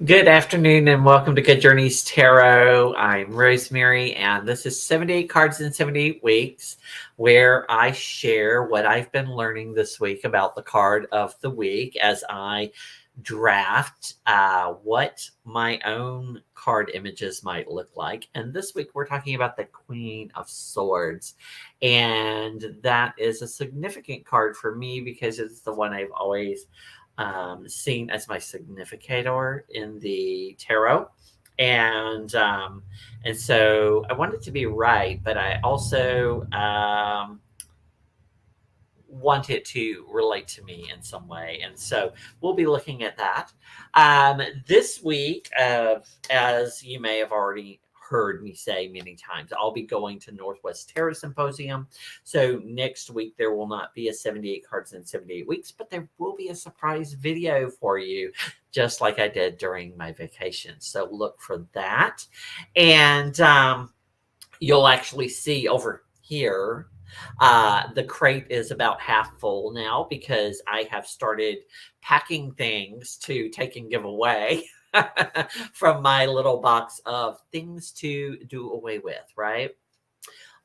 Good afternoon and welcome to Good Journeys Tarot. I'm Rosemary, and this is 78 Cards in 78 Weeks, where I share what I've been learning this week about the card of the week as I draft what my own card images might look like. And this week we're talking about the Queen of Swords. And that is a significant card for me because it's the one I've always seen as my significator in the tarot, and so I want it to be right, but I also want it to relate to me in some way, and so we'll be looking at that this week. As you may have already heard me say many times, I'll be going to Northwest Tarot Symposium. So next week there will not be a 78 cards in 78 weeks, but there will be a surprise video for you, just like I did during my vacation. So look for that. And you'll actually see over here, the crate is about half full now because I have started packing things to take and give away from my little box of things to do away with, right?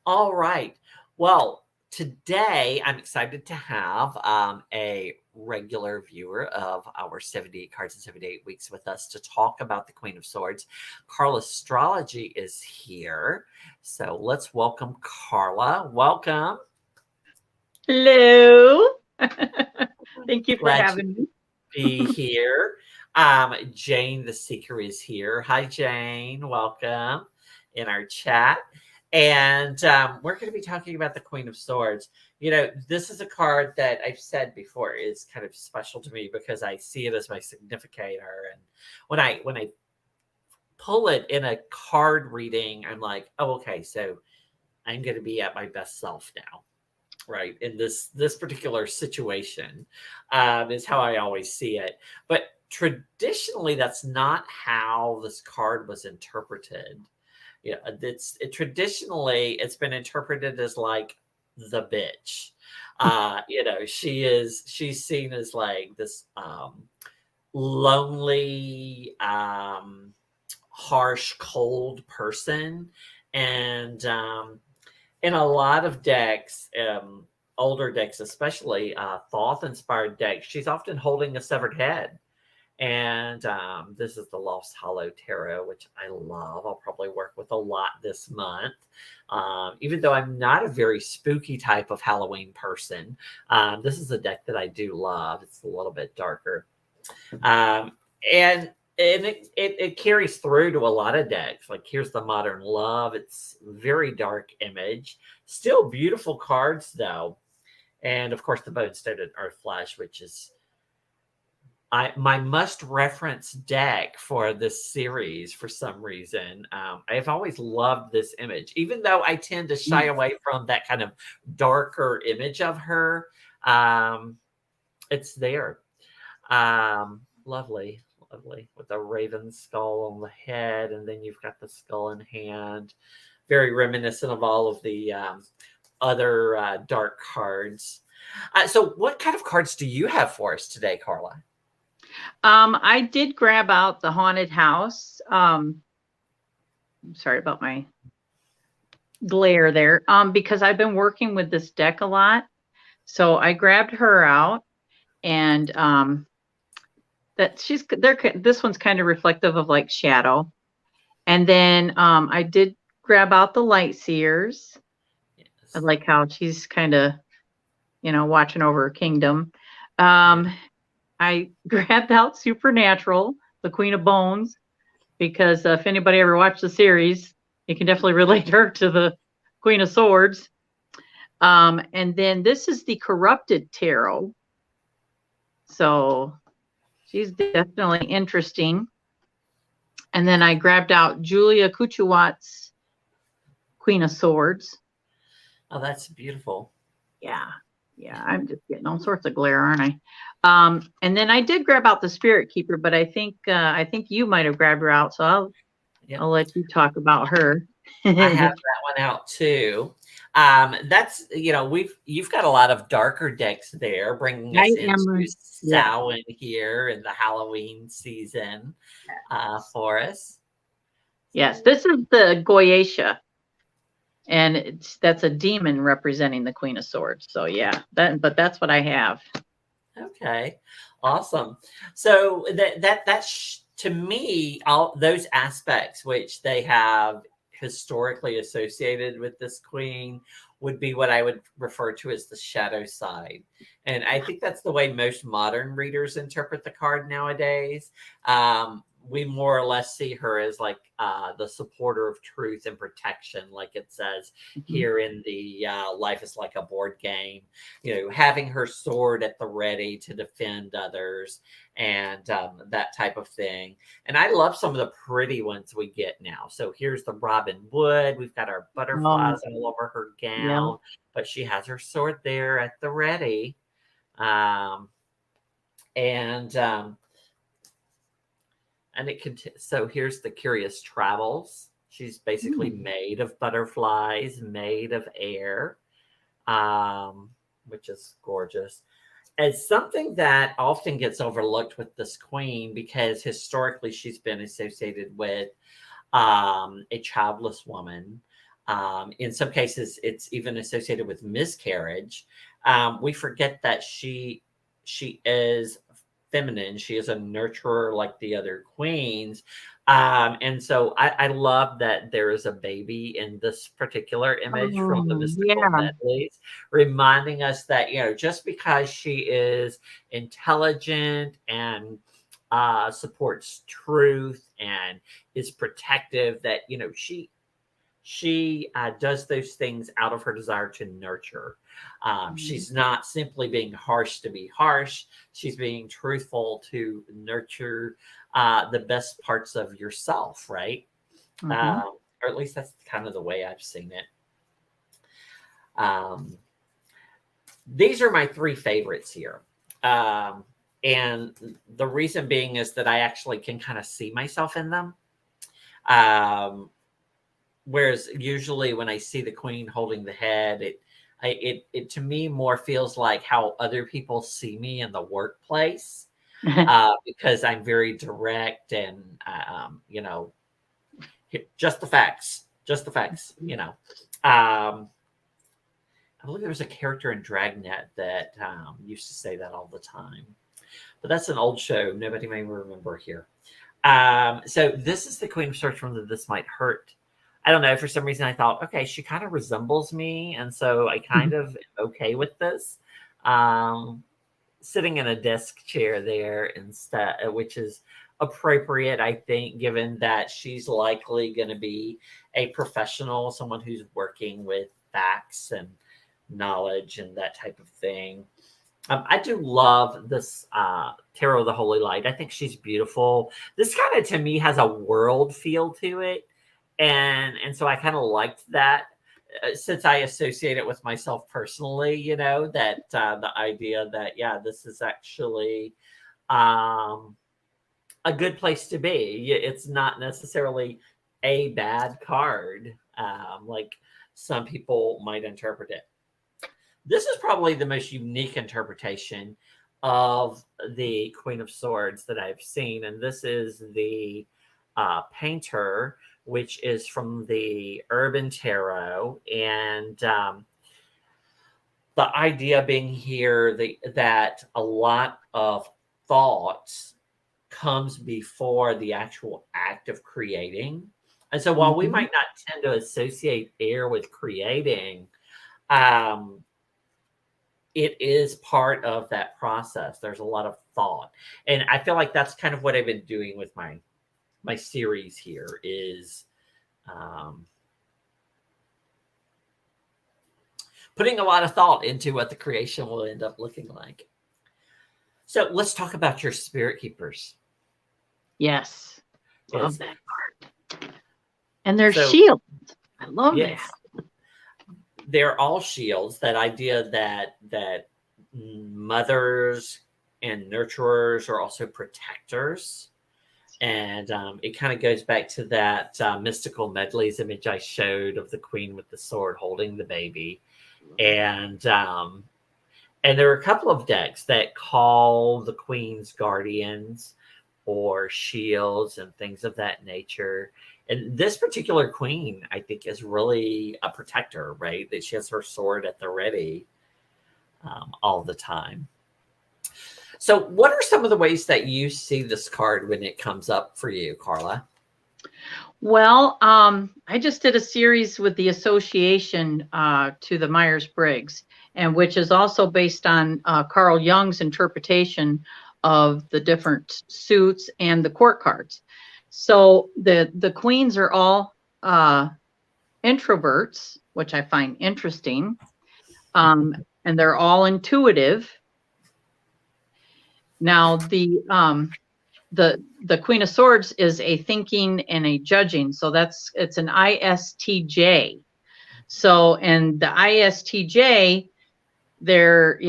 All right. Well, today I'm excited to have a regular viewer of our 78 Cards in 78 Weeks with us to talk about the Queen of Swords. Carla Astrology is here. So let's welcome Carla. Welcome. Hello. Thank you for Glad having me. Be here. Jane the Seeker is here. Hi, Jane. Welcome in our chat. And we're going to be talking about the Queen of Swords. You know, this is a card that I've said before is kind of special to me because I see it as my significator. And when I pull it in a card reading, I'm like, oh, okay, so I'm going to be at my best self now. Right, in this particular situation is how I always see it. But traditionally, that's not how this card was interpreted. Yeah, traditionally it's been interpreted as like the bitch. She's seen as like this lonely, harsh, cold person, and in a lot of decks, older decks, especially Thoth-inspired decks, she's often holding a severed head. And this is the Lost Hollow Tarot, which I love. I'll probably work with a lot this month. Even though I'm not a very spooky type of Halloween person, this is a deck that I do love. It's a little bit darker. And it carries through to a lot of decks. Like here's the Modern Love. It's very dark image. Still beautiful cards though. And of course the Bone-Stone and Earthflash, which is my must reference deck for this series for some reason. I've always loved this image, even though I tend to shy away from that kind of darker image of her. It's there. Lovely with a raven skull on the head, and then you've got the skull in hand. Very reminiscent of all of the other dark cards. So what kind of cards do you have for us today, Carla? I did grab out the Haunted House. I'm sorry about my glare there. Because I've been working with this deck a lot. So I grabbed her out, and this one's kind of reflective of like shadow. And then I did grab out the Light Seers. Yes. I like how she's kind of, watching over her kingdom. I grabbed out Supernatural, the Queen of Bones, because if anybody ever watched the series, you can definitely relate her to the Queen of Swords. And then this is the Corrupted Tarot. So she's definitely interesting. And then I grabbed out Julia Kuchowat's Queen of Swords. Oh, that's beautiful. Yeah, I'm just getting all sorts of glare, aren't I? And then I did grab out the Spirit Keeper, but I think you might have grabbed her out, so I'll let you talk about her. I have that one out too. That's you've got a lot of darker decks there, bringing I us into am, yeah. Samhain here in the Halloween season for us. Yes, this is the Goyesha, and that's a demon representing the Queen of Swords. So yeah, but that's what I have. Okay, awesome. So that's to me all those aspects which they have historically associated with this queen would be what I would refer to as the shadow side. And I think that's the way most modern readers interpret the card nowadays. We more or less see her as like the supporter of truth and protection, like it says here in the Life is Like a Board Game. Having her sword at the ready to defend others and that type of thing. And I love some of the pretty ones we get now. So here's the Robin Wood. We've got our butterflies all over her gown, but she has her sword there at the ready. And it can. So here's the Curious Travels. She's basically made of butterflies, made of air, which is gorgeous. It's something that often gets overlooked with this queen because historically she's been associated with a childless woman. In some cases, it's even associated with miscarriage. We forget that she is feminine. She is a nurturer like the other queens. And so I love that there is a baby in this particular image from the Mystical Medleys, reminding us that, just because she is intelligent and supports truth and is protective, that, she does those things out of her desire to nurture. She's not simply being harsh to be harsh. She's being truthful to nurture the best parts of yourself, right? Or at least that's kind of the way I've seen it. These are my three favorites here. And the reason being is that I actually can kind of see myself in them. Whereas usually when I see the queen holding the head, it to me more feels like how other people see me in the workplace, because I'm very direct and just the facts, I believe there was a character in Dragnet that used to say that all the time, but that's an old show. Nobody may remember here. So this is the Queen of Swords from the This Might Hurt. I don't know. For some reason, I thought, okay, she kind of resembles me. And so I kind of okay with this. Sitting in a desk chair there instead, which is appropriate, I think, given that she's likely going to be a professional, someone who's working with facts and knowledge and that type of thing. I do love this Tarot of the Holy Light. I think she's beautiful. This kind of, to me, has a world feel to it. And so I kind of liked that, since I associate it with myself personally, that the idea that, this is actually a good place to be. It's not necessarily a bad card, like some people might interpret it. This is probably the most unique interpretation of the Queen of Swords that I've seen. And this is the Painter, which is from the Urban Tarot. And the idea being here that a lot of thoughts comes before the actual act of creating. And so while we might not tend to associate air with creating, it is part of that process. There's a lot of thought. And I feel like that's kind of what I've been doing with my series here is putting a lot of thought into what the creation will end up looking like. So let's talk about your spirit keepers. Yes. Love that part. And their shields. I love that. They're all shields. That idea that mothers and nurturers are also protectors. And it kind of goes back to that mystical medleys image I showed of the queen with the sword holding the baby. And there are a couple of decks that call the queen's guardians or shields and things of that nature. And this particular queen, I think, is really a protector, right? That she has her sword at the ready all the time. So, what are some of the ways that you see this card when it comes up for you, Carla? Well, I just did a series with the association to the Myers-Briggs, and which is also based on Carl Jung's interpretation of the different suits and the court cards. So the queens are all introverts, which I find interesting, and they're all intuitive. Now the Queen of Swords is a thinking and a judging. So it's an ISTJ. So, and the ISTJ, they're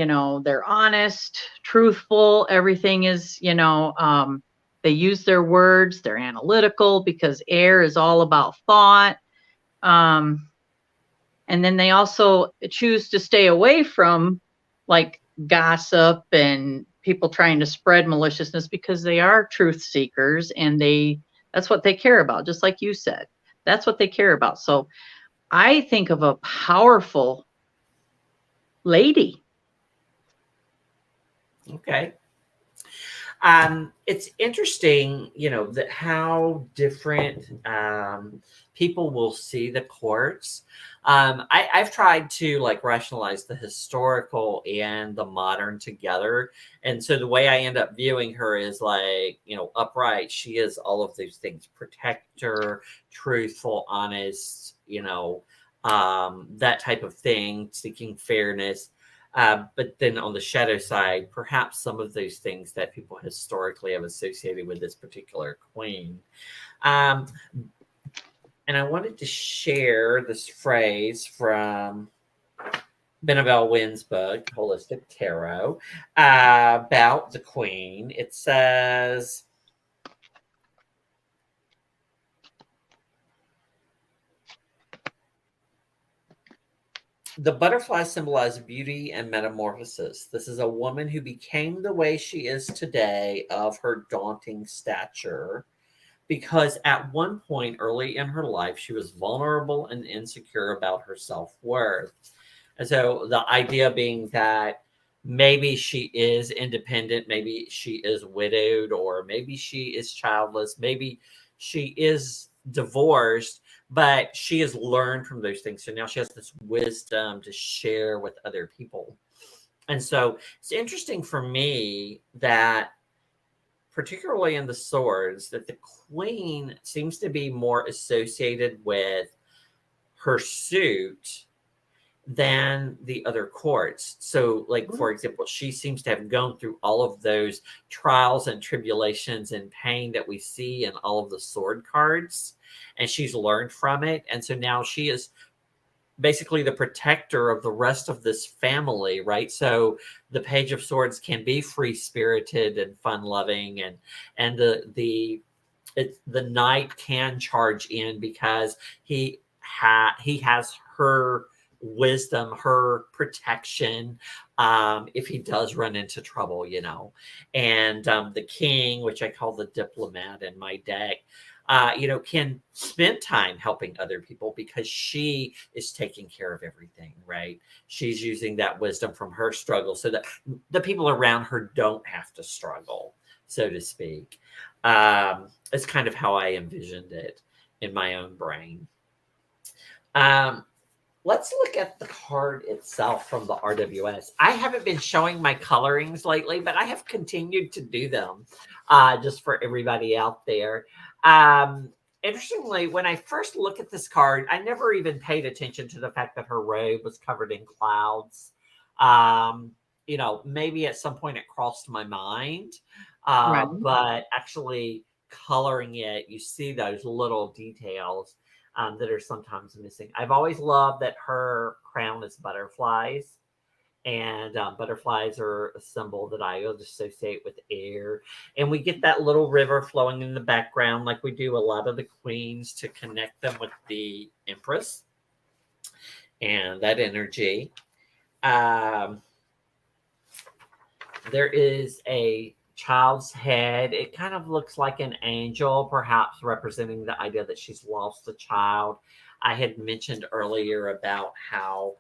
honest, truthful. Everything is, they use their words. They're analytical because air is all about thought. And then they also choose to stay away from like gossip and people trying to spread maliciousness because they are truth seekers and that's what they care about. Just like you said, that's what they care about. So I think of a powerful lady. Okay. It's interesting, that how different people will see the courts. I've tried to like rationalize the historical and the modern together. And so the way I end up viewing her is like, upright. She is all of those things: protector, truthful, honest, that type of thing, seeking fairness. But then on the shadow side, perhaps some of those things that people historically have associated with this particular queen. And I wanted to share this phrase from Benabel Wynn's book, Holistic Tarot, about the queen. It says, the butterfly symbolizes beauty and metamorphosis. This is a woman who became the way she is today of her daunting stature, because at one point early in her life, she was vulnerable and insecure about her self-worth. And so the idea being that maybe she is independent, maybe she is widowed, or maybe she is childless, maybe she is divorced, but she has learned from those things. So now she has this wisdom to share with other people. And so it's interesting for me that, particularly in the swords, that the queen seems to be more associated with her suit than the other courts. So, like, for example, she seems to have gone through all of those trials and tribulations and pain that we see in all of the sword cards, and she's learned from it. And so now she is basically the protector of the rest of this family, right? So the Page of Swords can be free-spirited and fun-loving, and the knight can charge in because he has her wisdom, her protection, if he does run into trouble, And the king, which I call the diplomat in my deck, can spend time helping other people because she is taking care of everything, right? She's using that wisdom from her struggle so that the people around her don't have to struggle, so to speak. It's kind of how I envisioned it in my own brain. Let's look at the card itself from the RWS. I haven't been showing my colorings lately, but I have continued to do them just for everybody out there. Interestingly, when I first look at this card, I never even paid attention to the fact that her robe was covered in clouds. Maybe at some point it crossed my mind, Right. but actually coloring it, you see those little details that are sometimes missing. I've always loved that her crown is butterflies. And butterflies are a symbol that I would associate with air. And we get that little river flowing in the background, like we do a lot of the queens, to connect them with the Empress and that energy. Um, there is a child's head. It kind of looks like an angel, perhaps representing the idea that she's lost a child. I had mentioned earlier about how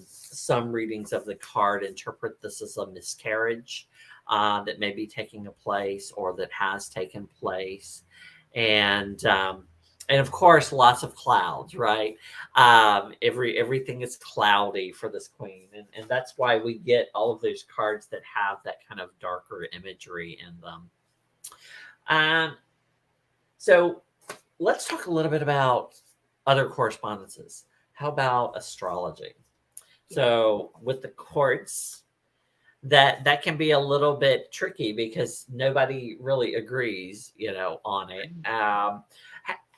some readings of the card interpret this as a miscarriage that may be taking a place or that has taken place. And of course, lots of clouds, right? Everything is cloudy for this queen, and that's why we get all of those cards that have that kind of darker imagery in them. So let's talk a little bit about other correspondences. How about astrology? So with the quartz, that can be a little bit tricky because nobody really agrees, on it.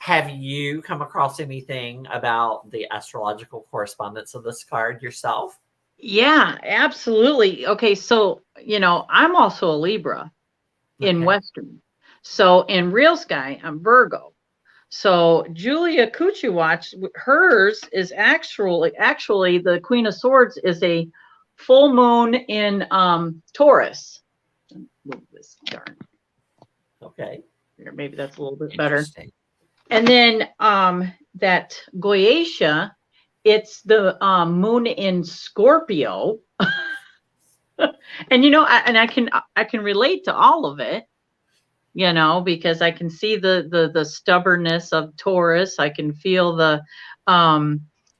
Have you come across anything about the astrological correspondence of this card yourself? Yeah, absolutely. Okay, so I'm also a Libra in Okay. Western. So in real sky, I'm Virgo. So Julia Kuchewatch, hers is actually the Queen of Swords is a full moon in Taurus. Move this, darn. Okay. Here, maybe that's a little bit better. Interesting. And then that Goetia, it's the moon in Scorpio. And I can relate to all of it, because I can see the stubbornness of Taurus. I can feel the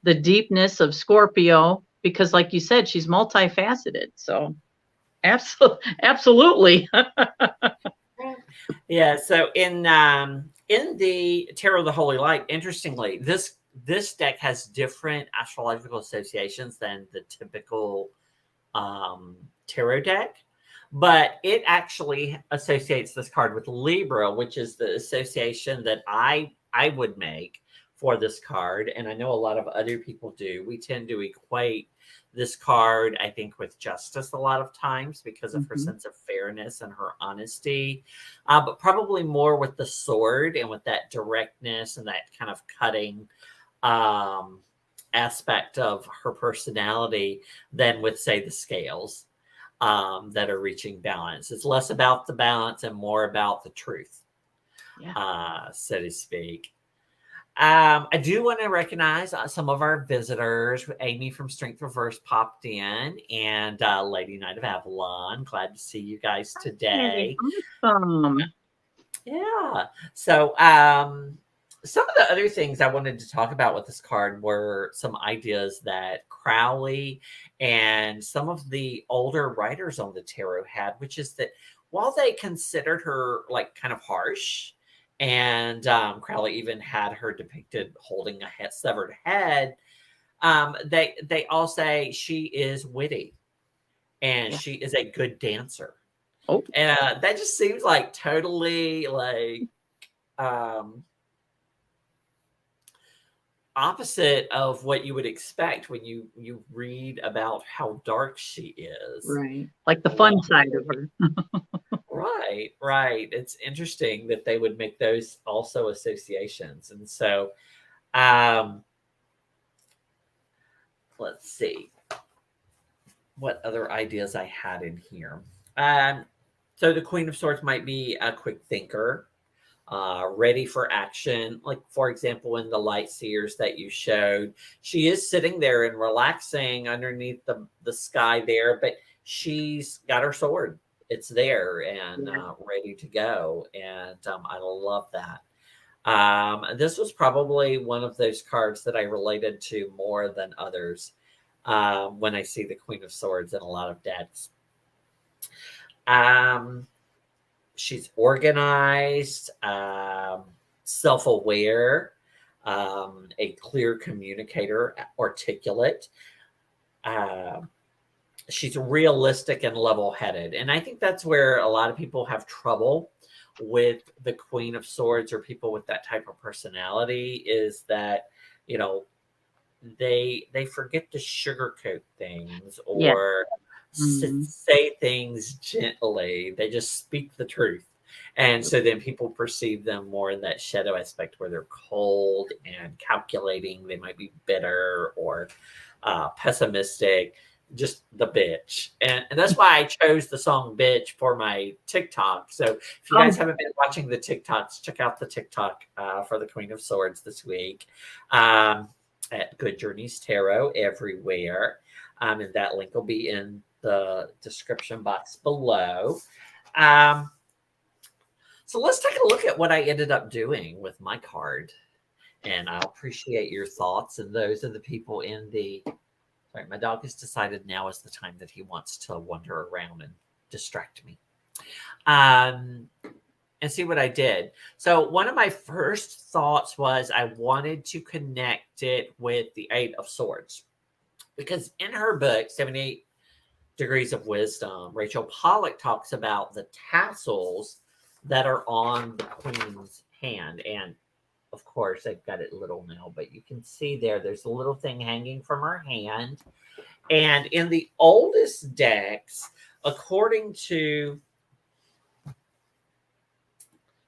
deepness of Scorpio, because like you said, she's multifaceted. So absolutely. Yeah. So in the Tarot of the Holy Light, interestingly, this deck has different astrological associations than the typical tarot deck, but it actually associates this card with Libra, which is the association that I would make for this card, and I know a lot of other people do. We tend to equate this card, I think, with justice a lot of times because of her sense of fairness and her honesty, but probably more with the sword and with that directness and that kind of cutting aspect of her personality than with, say, the scales that are reaching balance. It's less about the balance and more about the truth, so to speak. I do want to recognize some of our visitors. Amy from Strength Reverse popped in, and Lady Knight of Avalon. Glad to see you guys today. Awesome. Yeah. So some of the other things I wanted to talk about with this card were some ideas that Crowley and some of the older writers on the tarot had, which is that while they considered her like kind of harsh, and Crowley even had her depicted holding a severed head, they all say she is witty and she is a good dancer. Oh. And that just seems like totally like opposite of what you would expect when you read about how dark she is. Right. Like the fun side of her. Right. It's interesting that they would make those also associations. And so let's see what other ideas I had in here. So the Queen of Swords might be a quick thinker, ready for action. Like, for example, in the Light Seers that you showed, she is sitting there and relaxing underneath the sky there, but she's got her sword. It's there and ready to go. And I love that. This was probably one of those cards that I related to more than others when I see the Queen of Swords in a lot of decks. She's organized, self-aware, a clear communicator, articulate. She's realistic and level-headed. And I think that's where a lot of people have trouble with the Queen of Swords or people with that type of personality, is that, they forget to sugarcoat things Yeah. or Mhm. say things gently. They just speak the truth. And so then people perceive them more in that shadow aspect where they're cold and calculating. They might be bitter or pessimistic, just the bitch. And that's why I chose the song Bitch for my TikTok. So if you guys Oh, haven't been watching the TikToks, check out the TikTok for the Queen of Swords this week um, at Good Journeys Tarot everywhere. And that link will be in the description box below. Um, so let's take a look at what I ended up doing with my card. And I'll appreciate your thoughts and those of the people in the. Sorry, my dog has decided now is the time that he wants to wander around and distract me. Um, and see what I did. So, one of my first thoughts was I wanted to connect it with the Eight of Swords because in her book, 78 Degrees of Wisdom, Rachel Pollack talks about the tassels that are on the queen's hand. And of course, I've got it little now, but you can see there's a little thing hanging from her hand. And in the oldest decks, according to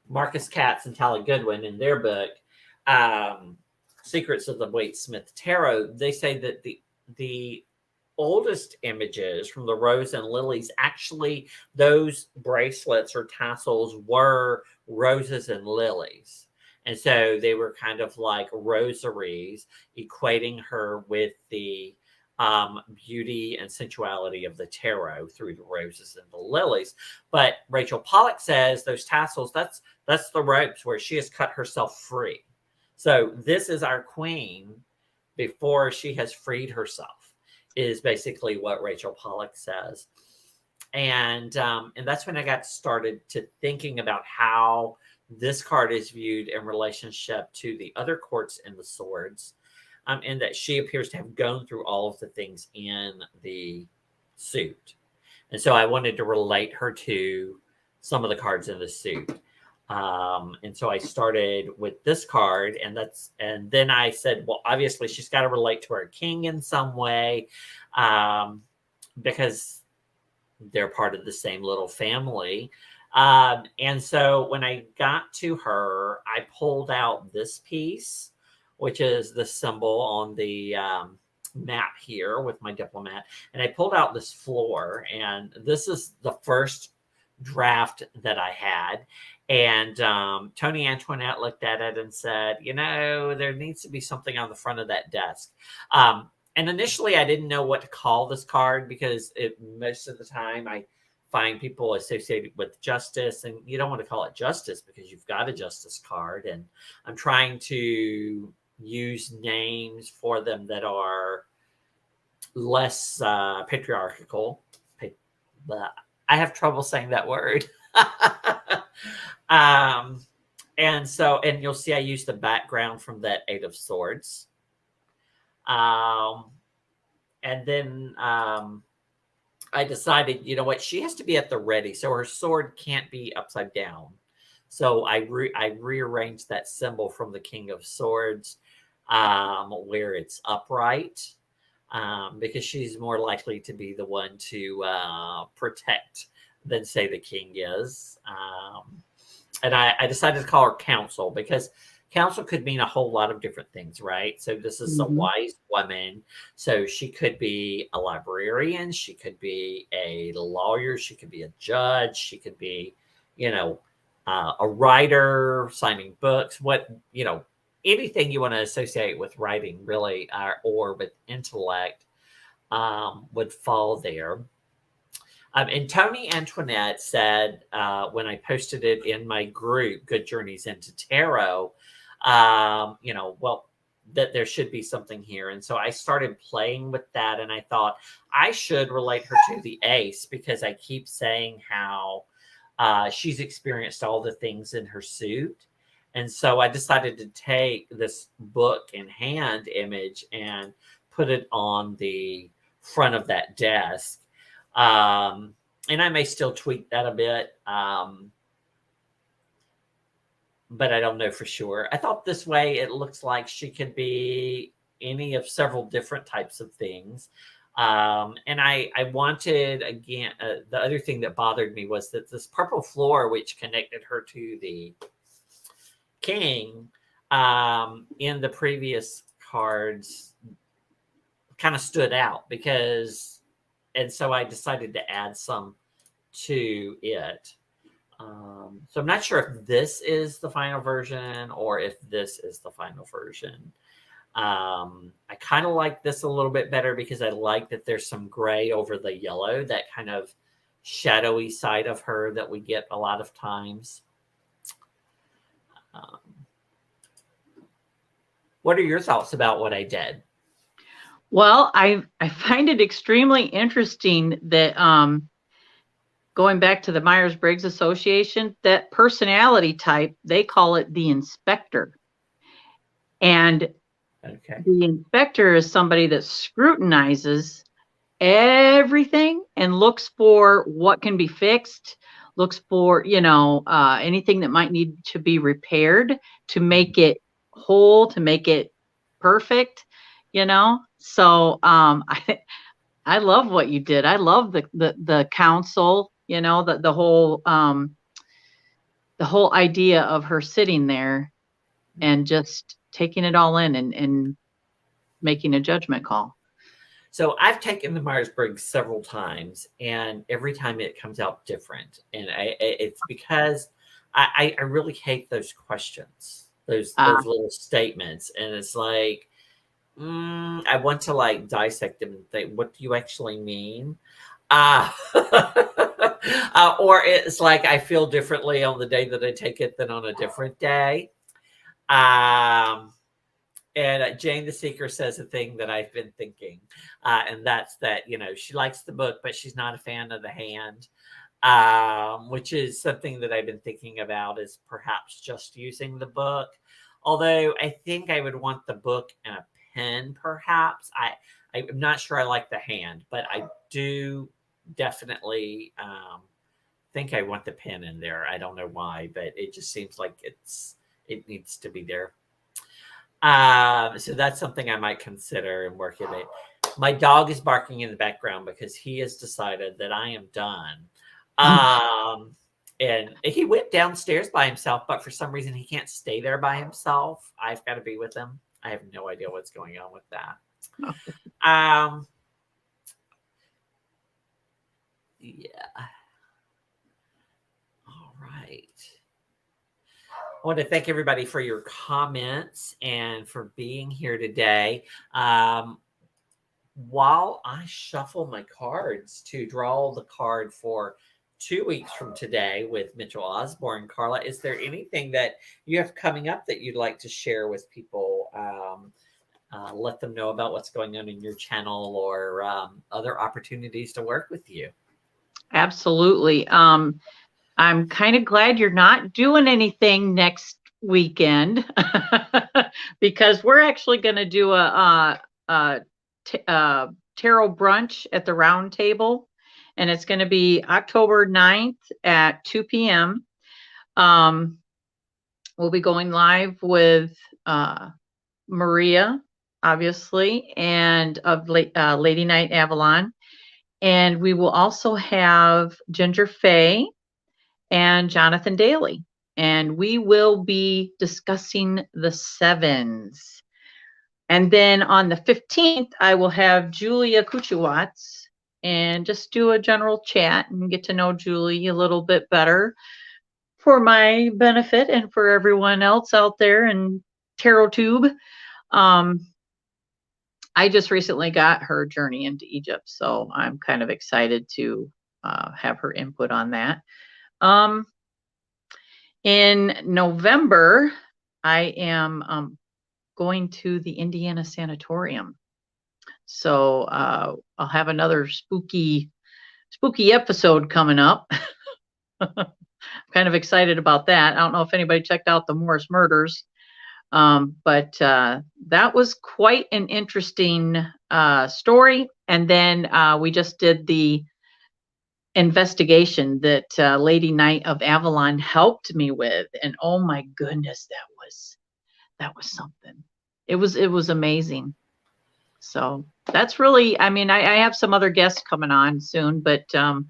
Marcus Katz and Tally Goodwin in their book, Secrets of the Waite Smith Tarot, they say that the oldest images from the rose and lilies, actually those bracelets or tassels were roses and lilies. And so they were kind of like rosaries, equating her with the beauty and sensuality of the tarot through the roses and the lilies. But Rachel Pollack says those tassels, that's the ropes where she has cut herself free. So this is our queen before she has freed herself, is basically what Rachel Pollack says. And that's when I got started to thinking about how this card is viewed in relationship to the other courts in the swords, and that she appears to have gone through all of the things in the suit. And so I wanted to relate her to some of the cards in the suit. And so I started with this card, and then I said, well, obviously she's got to relate to her king in some way, because they're part of the same little family. And so when I got to her, I pulled out this piece, which is the symbol on the map here with my diplomat. And I pulled out this floor, and this is the first draft that I had. And Tony Antoinette looked at it and said, there needs to be something on the front of that desk. And initially, I didn't know what to call this card because most of the time I find people associated with justice, and you don't want to call it justice because you've got a justice card. And I'm trying to use names for them that are less patriarchal. I have trouble saying that word. And you'll see I use the background from that Eight of Swords. And then I decided, you know what, she has to be at the ready. So her sword can't be upside down. So I rearranged that symbol from the King of Swords where it's upright, because she's more likely to be the one to protect than, say, the king is. And I decided to call her counsel because counsel could mean a whole lot of different things, right? So this is a mhm. wise woman. So she could be a librarian. She could be a lawyer. She could be a judge. She could be, a writer, signing books, anything you want to associate with writing, really, or with intellect, would fall there. And Tony Antoinette said, when I posted it in my group, Good Journeys into Tarot, well, that there should be something here. And so I started playing with that, and I thought I should relate her to the ace because I keep saying how she's experienced all the things in her suit. And so I decided to take this book in hand image and put it on the front of that desk. And I may still tweak that a bit, but I don't know for sure. I thought this way it looks like she could be any of several different types of things. And I wanted, again, the other thing that bothered me was that this purple floor, which connected her to the king, in the previous cards kind of stood out and so I decided to add some to it. So I'm not sure if this is the final version or if this is the final version. I kind of like this a little bit better because I like that there's some gray over the yellow, that kind of shadowy side of her that we get a lot of times. What are your thoughts about what I did? Well, I find it extremely interesting that going back to the Myers-Briggs Association, that personality type, they call it the inspector. And the inspector is somebody that scrutinizes everything and looks for what can be fixed, looks for, anything that might need to be repaired to make it whole, to make it perfect, So I love what you did. I love the council, the whole idea of her sitting there and just taking it all in and making a judgment call. So I've taken the Myers-Briggs several times, and every time it comes out different. And it's because I really hate those questions, those little statements. And it's like, I want to like dissect them and think, what do you actually mean? Or it's like I feel differently on the day that I take it than on a different day. And Jane the Seeker says a thing that I've been thinking, and that's that, she likes the book, but she's not a fan of the hand, which is something that I've been thinking about, is perhaps just using the book. Although I think I would want the book and a pen, perhaps. I'm not sure I like the hand, but I do definitely think I want the pen in there. I don't know why, but it just seems like it needs to be there. So that's something I might consider and work in it. My dog is barking in the background because he has decided that I am done. And he went downstairs by himself, but for some reason he can't stay there by himself. I've got to be with him. I have no idea what's going on with that. Yeah. All right. I want to thank everybody for your comments and for being here today. While I shuffle my cards to draw the card for 2 weeks from today with Mitchell Osborne, Carla, is there anything that you have coming up that you'd like to share with people? Let them know about what's going on in your channel or other opportunities to work with you. Absolutely. I'm kind of glad you're not doing anything next weekend because we're actually going to do a tarot brunch at the Round Table, and it's going to be October 9th at 2 p.m. We'll be going live with Maria, obviously, and of Lady Night Avalon. And we will also have Ginger Faye and Jonathan Daly. And we will be discussing the sevens. And then on the 15th, I will have Julia Kuchowatz and just do a general chat and get to know Julie a little bit better for my benefit and for everyone else out there in TarotTube. I just recently got her journey into Egypt, so I'm kind of excited to have her input on that. In November, I am going to the Indiana Sanatorium. So I'll have another spooky episode coming up. I'm kind of excited about that. I don't know if anybody checked out the Morris Murders, but that was quite an interesting story. And then we just did the investigation that Lady Night of Avalon helped me with, and oh my goodness, that was something. It was amazing. So that's really, I mean, I have some other guests coming on soon, but I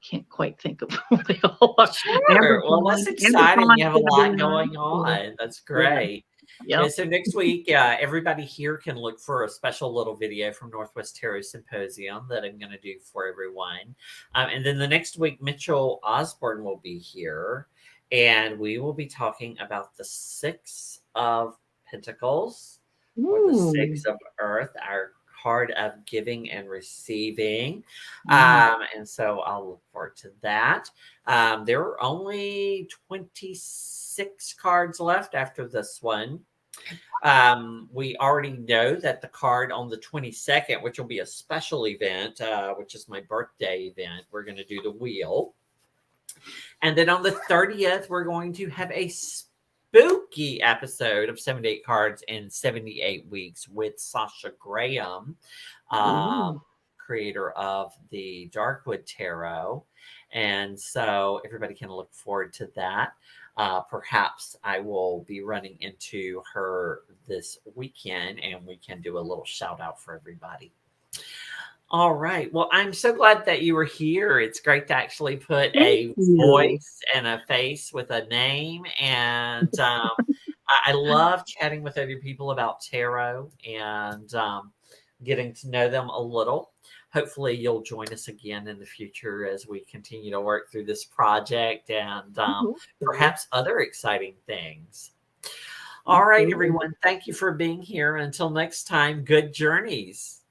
can't quite think of who they all are. Sure. Well, that's Amber exciting. Pond's You have a gonna be lot on. going So, on. That's yeah. great. Yeah, Yep. so next week, everybody here can look for a special little video from Northwest Tarot Symposium that I'm going to do for everyone. And then the next week, Mitchell Osborne will be here, and we will be talking about the Six of Pentacles or the Ooh. Six of Earth, our card of giving and receiving. Mm. And so I'll look forward to that. There are only 26 cards left after this one. We already know that the card on the 22nd, which will be a special event, which is my birthday event, we're going to do the wheel. And then on the 30th, we're going to have a spooky episode of 78 Cards in 78 Weeks with Sasha Graham, creator of the Darkwood Tarot. And so everybody can look forward to that. Perhaps I will be running into her this weekend and we can do a little shout out for everybody. All right. Well, I'm so glad that you were here. It's great to actually put a voice and a face with a name. And I love chatting with other people about tarot and getting to know them a little. Hopefully, you'll join us again in the future as we continue to work through this project and perhaps other exciting things. All right, everyone. Thank you for being here. Until next time, good journeys.